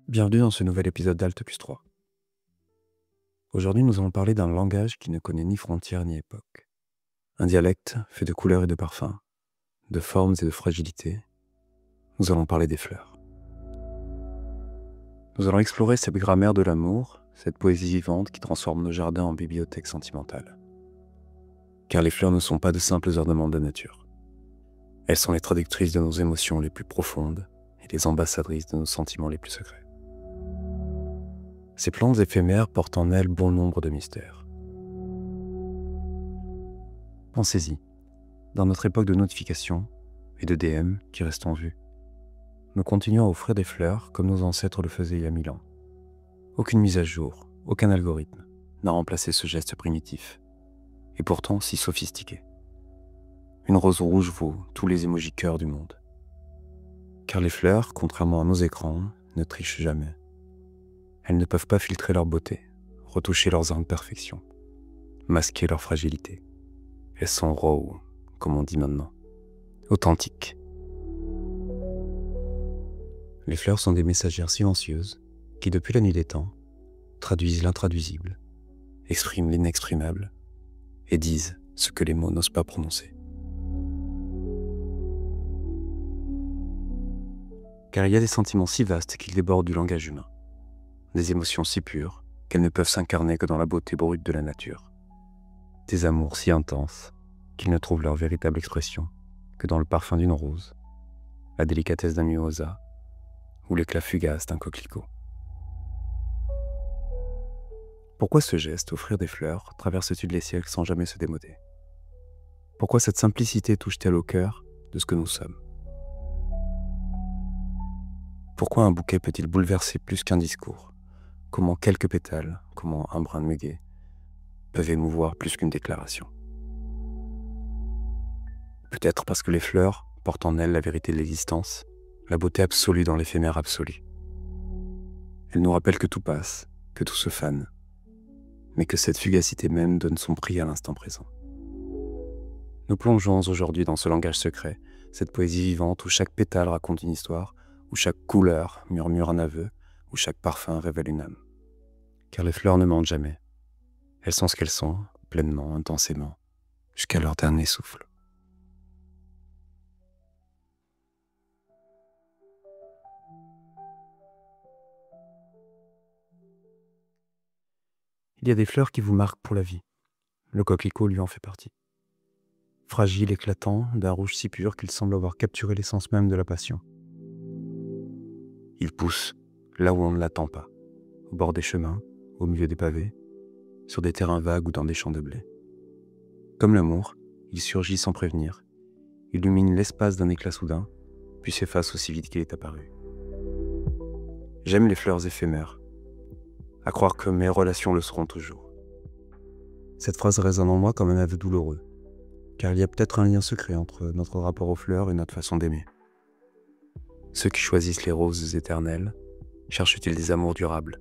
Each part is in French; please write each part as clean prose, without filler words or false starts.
Bienvenue dans ce nouvel épisode d'Alt+3. Aujourd'hui, nous allons parler d'un langage qui ne connaît ni frontières ni époque. Un dialecte fait de couleurs et de parfums, de formes et de fragilité. Nous allons parler des fleurs. Nous allons explorer cette grammaire de l'amour, cette poésie vivante qui transforme nos jardins en bibliothèques sentimentales. Car les fleurs ne sont pas de simples ornements de la nature. Elles sont les traductrices de nos émotions les plus profondes et les ambassadrices de nos sentiments les plus secrets. Ces plantes éphémères portent en elles bon nombre de mystères. Pensez-y, dans notre époque de notifications et de DM qui restent en vue, nous continuons à offrir des fleurs comme nos ancêtres le faisaient il y a 1000 ans. Aucune mise à jour, aucun algorithme n'a remplacé ce geste primitif, et pourtant si sophistiqué. Une rose rouge vaut tous les émojis cœur du monde. Car les fleurs, contrairement à nos écrans, ne trichent jamais. Elles ne peuvent pas filtrer leur beauté, retoucher leurs imperfections, masquer leur fragilité. Elles sont raw, comme on dit maintenant, authentiques. Les fleurs sont des messagères silencieuses qui, depuis la nuit des temps, traduisent l'intraduisible, expriment l'inexprimable et disent ce que les mots n'osent pas prononcer. Car il y a des sentiments si vastes qu'ils débordent du langage humain, des émotions si pures qu'elles ne peuvent s'incarner que dans la beauté brute de la nature, des amours si intenses qu'ils ne trouvent leur véritable expression que dans le parfum d'une rose, la délicatesse d'un mimosa ou l'éclat fugace d'un coquelicot. Pourquoi ce geste, offrir des fleurs, traverse-t-il les siècles sans jamais se démoder? Pourquoi cette simplicité touche-t-elle au cœur de ce que nous sommes? Pourquoi un bouquet peut-il bouleverser plus qu'un discours? Comment quelques pétales, comment un brin de muguet, peuvent émouvoir plus qu'une déclaration? Peut-être parce que les fleurs portent en elles la vérité de l'existence, la beauté absolue dans l'éphémère absolu. Elles nous rappellent que tout passe, que tout se fane, mais que cette fugacité même donne son prix à l'instant présent. Nous plongeons aujourd'hui dans ce langage secret, cette poésie vivante où chaque pétale raconte une histoire, où chaque couleur murmure un aveu, où chaque parfum révèle une âme. Car les fleurs ne mentent jamais. Elles sont ce qu'elles sont, pleinement, intensément, jusqu'à leur dernier souffle. Il y a des fleurs qui vous marquent pour la vie. Le coquelicot lui en fait partie. Fragile, éclatant, d'un rouge si pur qu'il semble avoir capturé l'essence même de la passion. Il pousse là où on ne l'attend pas, au bord des chemins, au milieu des pavés, sur des terrains vagues ou dans des champs de blé. Comme l'amour, il surgit sans prévenir, illumine l'espace d'un éclat soudain, puis s'efface aussi vite qu'il est apparu. J'aime les fleurs éphémères, à croire que mes relations le seront toujours. Cette phrase résonne en moi comme un aveu douloureux, car il y a peut-être un lien secret entre notre rapport aux fleurs et notre façon d'aimer. Ceux qui choisissent les roses éternelles cherchent-ils des amours durables?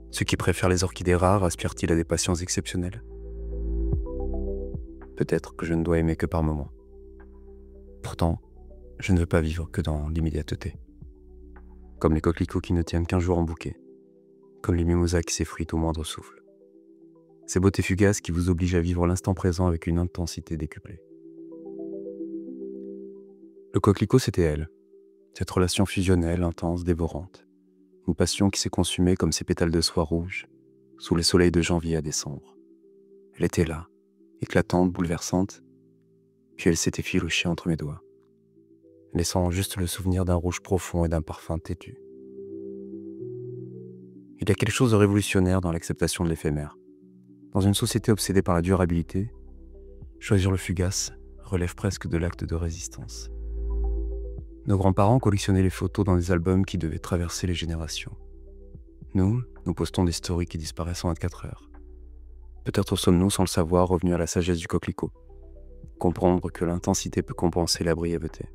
Ceux qui préfèrent les orchidées rares aspirent-ils à des passions exceptionnelles? Peut-être que je ne dois aimer que par moments. Pourtant, je ne veux pas vivre que dans l'immédiateté. Comme les coquelicots qui ne tiennent qu'un jour en bouquet, comme les mimosas qui s'effritent au moindre souffle. Ces beautés fugaces qui vous obligent à vivre l'instant présent avec une intensité décuplée. Le coquelicot, c'était elle, cette relation fusionnelle, intense, dévorante. Une passion qui s'est consumée comme ces pétales de soie rouge, sous les soleils de janvier à décembre. Elle était là, éclatante, bouleversante, puis elle s'est effilochée entre mes doigts, laissant juste le souvenir d'un rouge profond et d'un parfum têtu. Il y a quelque chose de révolutionnaire dans l'acceptation de l'éphémère. Dans une société obsédée par la durabilité, choisir le fugace relève presque de l'acte de résistance. Nos grands-parents collectionnaient les photos dans des albums qui devaient traverser les générations. Nous postons des stories qui disparaissent en 24 heures. Peut-être sommes-nous, sans le savoir, revenus à la sagesse du coquelicot. Comprendre que l'intensité peut compenser la brièveté.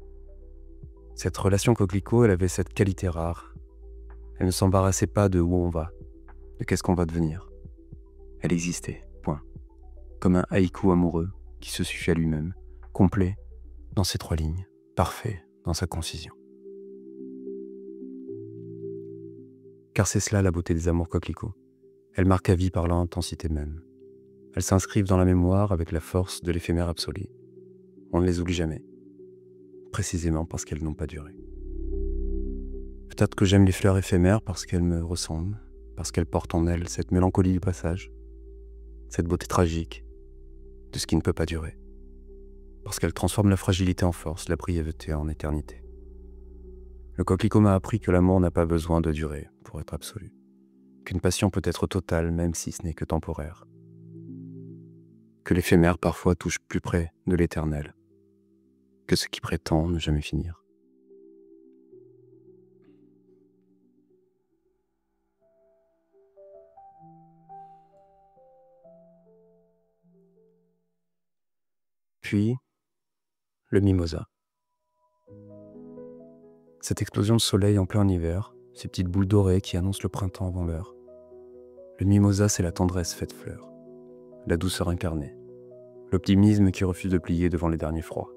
Cette relation coquelicot, elle avait cette qualité rare. Elle ne s'embarrassait pas de où on va, de qu'est-ce qu'on va devenir. Elle existait, point. Comme un haïku amoureux qui se suffit à lui-même, complet dans ses 3 lignes, parfait dans sa concision. Car c'est cela la beauté des amours coquelicots. Elles marquent à vie par leur intensité même. Elles s'inscrivent dans la mémoire avec la force de l'éphémère absolu. On ne les oublie jamais, précisément parce qu'elles n'ont pas duré. Peut-être que j'aime les fleurs éphémères parce qu'elles me ressemblent, parce qu'elles portent en elles cette mélancolie du passage, cette beauté tragique de ce qui ne peut pas durer, parce qu'elles transforment la fragilité en force, la brièveté en éternité. Le coquelicot m'a appris que l'amour n'a pas besoin de durer pour être absolu, qu'une passion peut être totale même si ce n'est que temporaire, que l'éphémère parfois touche plus près de l'éternel que ce qui prétend ne jamais finir. Puis, le mimosa. Cette explosion de soleil en plein hiver, ces petites boules dorées qui annoncent le printemps avant l'heure. Le mimosa, c'est la tendresse faite fleur, la douceur incarnée, l'optimisme qui refuse de plier devant les derniers froids.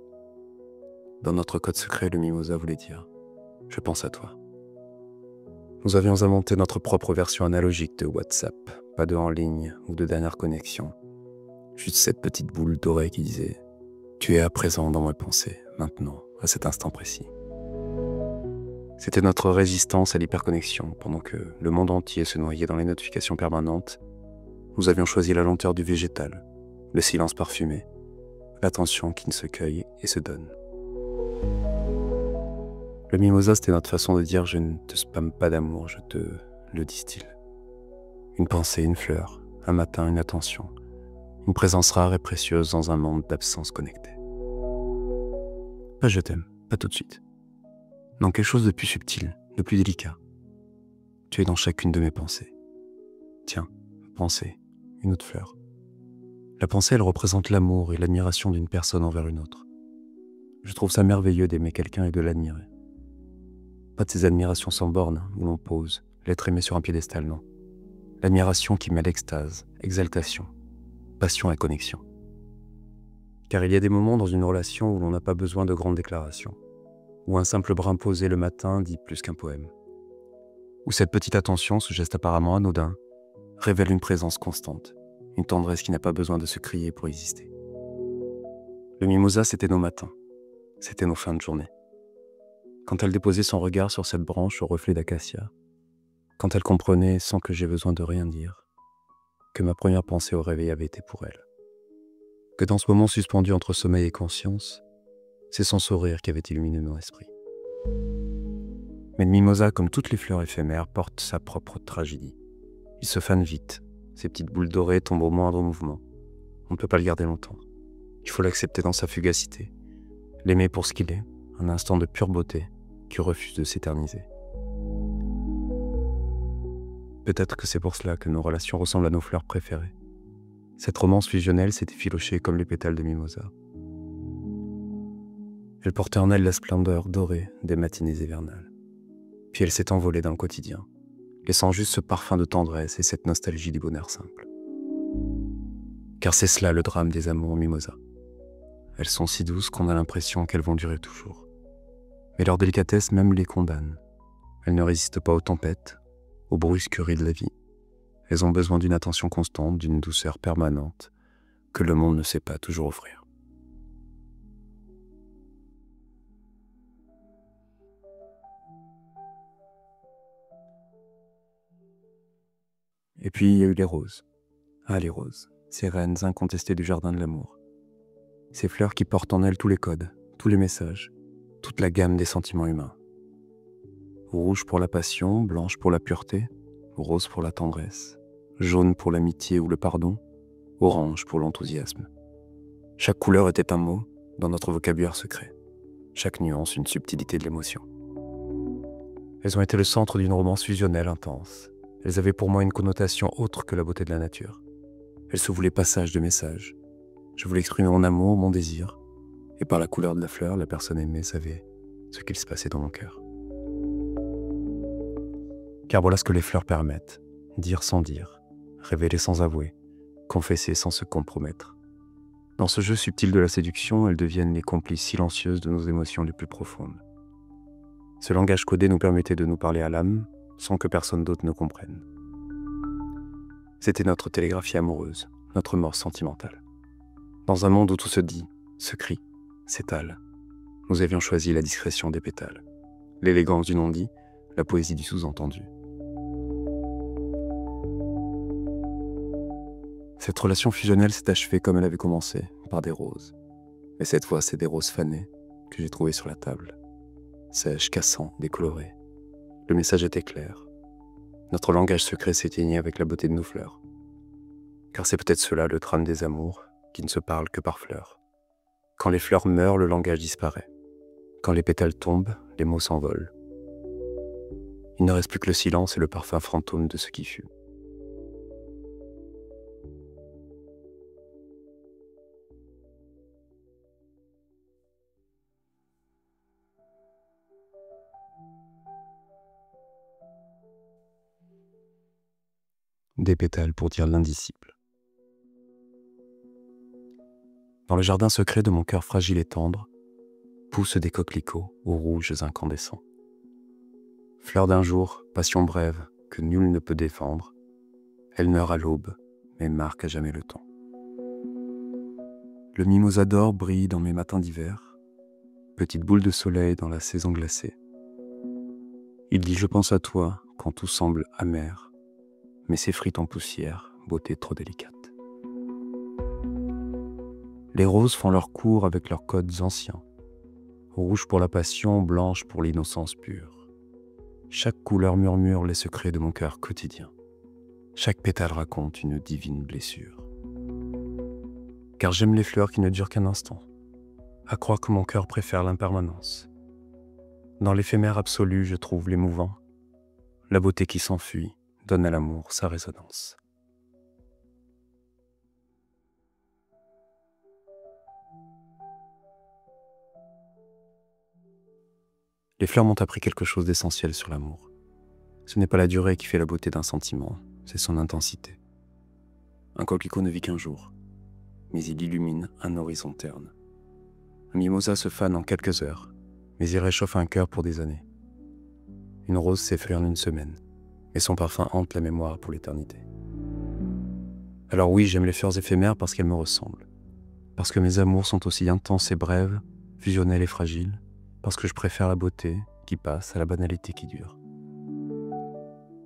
Dans notre code secret, le mimosa voulait dire « Je pense à toi ». Nous avions inventé notre propre version analogique de WhatsApp, pas de en ligne ou de dernière connexion, juste cette petite boule dorée qui disait « Tu es à présent dans mes pensées, maintenant, à cet instant précis ». C'était notre résistance à l'hyperconnexion. Pendant que le monde entier se noyait dans les notifications permanentes, nous avions choisi la lenteur du végétal, le silence parfumé, l'attention qui ne se cueille et se donne. Le mimosa, c'était notre façon de dire « je ne te spamme pas d'amour, je te le distille ». Une pensée, une fleur, un matin, une attention, une présence rare et précieuse dans un monde d'absence connectée. Pas je t'aime, pas tout de suite. Non, quelque chose de plus subtil, de plus délicat. Tu es dans chacune de mes pensées. Tiens, pensée, une autre fleur. La pensée, elle représente l'amour et l'admiration d'une personne envers une autre. Je trouve ça merveilleux d'aimer quelqu'un et de l'admirer. Pas de ces admirations sans bornes où l'on pose, l'être aimé sur un piédestal, non. L'admiration qui mêle extase, exaltation, passion et connexion. Car il y a des moments dans une relation où l'on n'a pas besoin de grandes déclarations, où un simple brin posé le matin dit plus qu'un poème, où cette petite attention, ce geste apparemment anodin, révèle une présence constante, une tendresse qui n'a pas besoin de se crier pour exister. Le mimosa, c'était nos matins, c'était nos fins de journée. Quand elle déposait son regard sur cette branche au reflet d'acacia, quand elle comprenait, sans que j'aie besoin de rien dire, que ma première pensée au réveil avait été pour elle. Que dans ce moment suspendu entre sommeil et conscience, c'est son sourire qui avait illuminé mon esprit. Mais le mimosa, comme toutes les fleurs éphémères, porte sa propre tragédie. Il se fane vite, ses petites boules dorées tombent au moindre mouvement. On ne peut pas le garder longtemps. Il faut l'accepter dans sa fugacité, l'aimer pour ce qu'il est, un instant de pure beauté qui refuse de s'éterniser. Peut-être que c'est pour cela que nos relations ressemblent à nos fleurs préférées. Cette romance fusionnelle s'est effilochée comme les pétales de mimosa. Elle portait en elle la splendeur dorée des matinées hivernales. Puis elle s'est envolée dans le quotidien, laissant juste ce parfum de tendresse et cette nostalgie du bonheur simple. Car c'est cela le drame des amours mimosa. Elles sont si douces qu'on a l'impression qu'elles vont durer toujours. Mais leur délicatesse même les condamne. Elles ne résistent pas aux tempêtes, aux brusqueries de la vie. Elles ont besoin d'une attention constante, d'une douceur permanente, que le monde ne sait pas toujours offrir. Et puis il y a eu les roses. Ah, les roses, ces reines incontestées du jardin de l'amour. Ces fleurs qui portent en elles tous les codes, tous les messages, toute la gamme des sentiments humains. Rouge pour la passion, blanche pour la pureté, rose pour la tendresse, jaune pour l'amitié ou le pardon, orange pour l'enthousiasme. Chaque couleur était un mot dans notre vocabulaire secret. Chaque nuance une subtilité de l'émotion. Elles ont été le centre d'une romance fusionnelle intense. Elles avaient pour moi une connotation autre que la beauté de la nature. Elles se voulaient passage de messages. Je voulais exprimer mon amour, mon désir. Et par la couleur de la fleur, la personne aimée savait ce qu'il se passait dans mon cœur. Car voilà ce que les fleurs permettent. Dire sans dire, révéler sans avouer, confesser sans se compromettre. Dans ce jeu subtil de la séduction, elles deviennent les complices silencieuses de nos émotions les plus profondes. Ce langage codé nous permettait de nous parler à l'âme, sans que personne d'autre ne comprenne. C'était notre télégraphie amoureuse, notre mort sentimentale. Dans un monde où tout se dit, se crie, s'étale, nous avions choisi la discrétion des pétales, l'élégance du non-dit, la poésie du sous-entendu. Cette relation fusionnelle s'est achevée comme elle avait commencé, par des roses. Mais cette fois, c'est des roses fanées que j'ai trouvées sur la table. Sèches, cassants, décolorées. Le message était clair. Notre langage secret s'éteignait avec la beauté de nos fleurs. Car c'est peut-être cela le drame des amours, qui ne se parlent que par fleurs. Quand les fleurs meurent, le langage disparaît. Quand les pétales tombent, les mots s'envolent. Il ne reste plus que le silence et le parfum fantôme de ce qui fut. Des pétales pour dire l'indicible. Dans le jardin secret de mon cœur fragile et tendre, poussent des coquelicots aux rouges incandescents. Fleur d'un jour, passion brève, que nul ne peut défendre, elle meurt à l'aube, mais marque à jamais le temps. Le mimosa d'or brille dans mes matins d'hiver, petite boule de soleil dans la saison glacée. Il dit « Je pense à toi » quand tout semble amer, mais s'effrite en poussière, beauté trop délicate. Les roses font leur cours avec leurs codes anciens, rouge pour la passion, blanche pour l'innocence pure. Chaque couleur murmure les secrets de mon cœur quotidien. Chaque pétale raconte une divine blessure. Car j'aime les fleurs qui ne durent qu'un instant, à croire que mon cœur préfère l'impermanence. Dans l'éphémère absolu, je trouve l'émouvant. La beauté qui s'enfuit donne à l'amour sa résonance. Les fleurs m'ont appris quelque chose d'essentiel sur l'amour. Ce n'est pas la durée qui fait la beauté d'un sentiment, c'est son intensité. Un coquelicot ne vit qu'un jour, mais il illumine un horizon terne. Un mimosa se fane en quelques heures, mais il réchauffe un cœur pour des années. Une rose s'effleure en une semaine, et son parfum hante la mémoire pour l'éternité. Alors oui, j'aime les fleurs éphémères parce qu'elles me ressemblent, parce que mes amours sont aussi intenses et brèves, fusionnelles et fragiles, parce que je préfère la beauté qui passe à la banalité qui dure.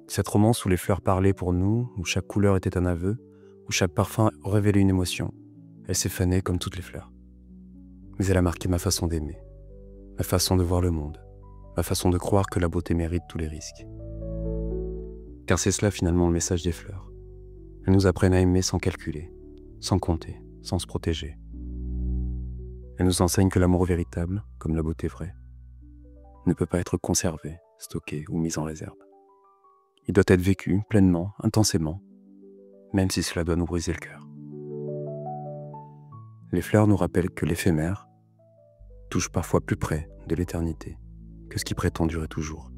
Cette romance où les fleurs parlaient pour nous, où chaque couleur était un aveu, où chaque parfum révélait une émotion, elle s'est fanée comme toutes les fleurs. Mais elle a marqué ma façon d'aimer, ma façon de voir le monde, ma façon de croire que la beauté mérite tous les risques. Car c'est cela finalement le message des fleurs. Elles nous apprennent à aimer sans calculer, sans compter, sans se protéger. Elles nous enseignent que l'amour véritable, comme la beauté vraie, ne peut pas être conservé, stocké ou mis en réserve. Il doit être vécu pleinement, intensément, même si cela doit nous briser le cœur. Les fleurs nous rappellent que l'éphémère touche parfois plus près de l'éternité que ce qui prétend durer toujours.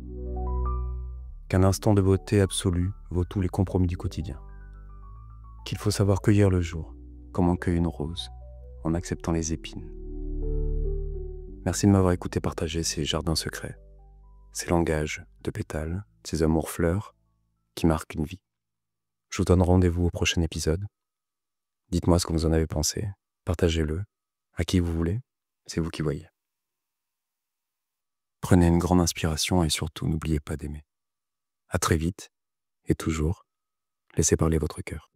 Qu'un instant de beauté absolue vaut tous les compromis du quotidien. Qu'il faut savoir cueillir le jour, comme on cueille une rose, en acceptant les épines. Merci de m'avoir écouté partager ces jardins secrets, ces langages de pétales, ces amours fleurs qui marquent une vie. Je vous donne rendez-vous au prochain épisode. Dites-moi ce que vous en avez pensé, partagez-le, à qui vous voulez, c'est vous qui voyez. Prenez une grande inspiration et surtout n'oubliez pas d'aimer. À très vite et toujours, laissez parler votre cœur.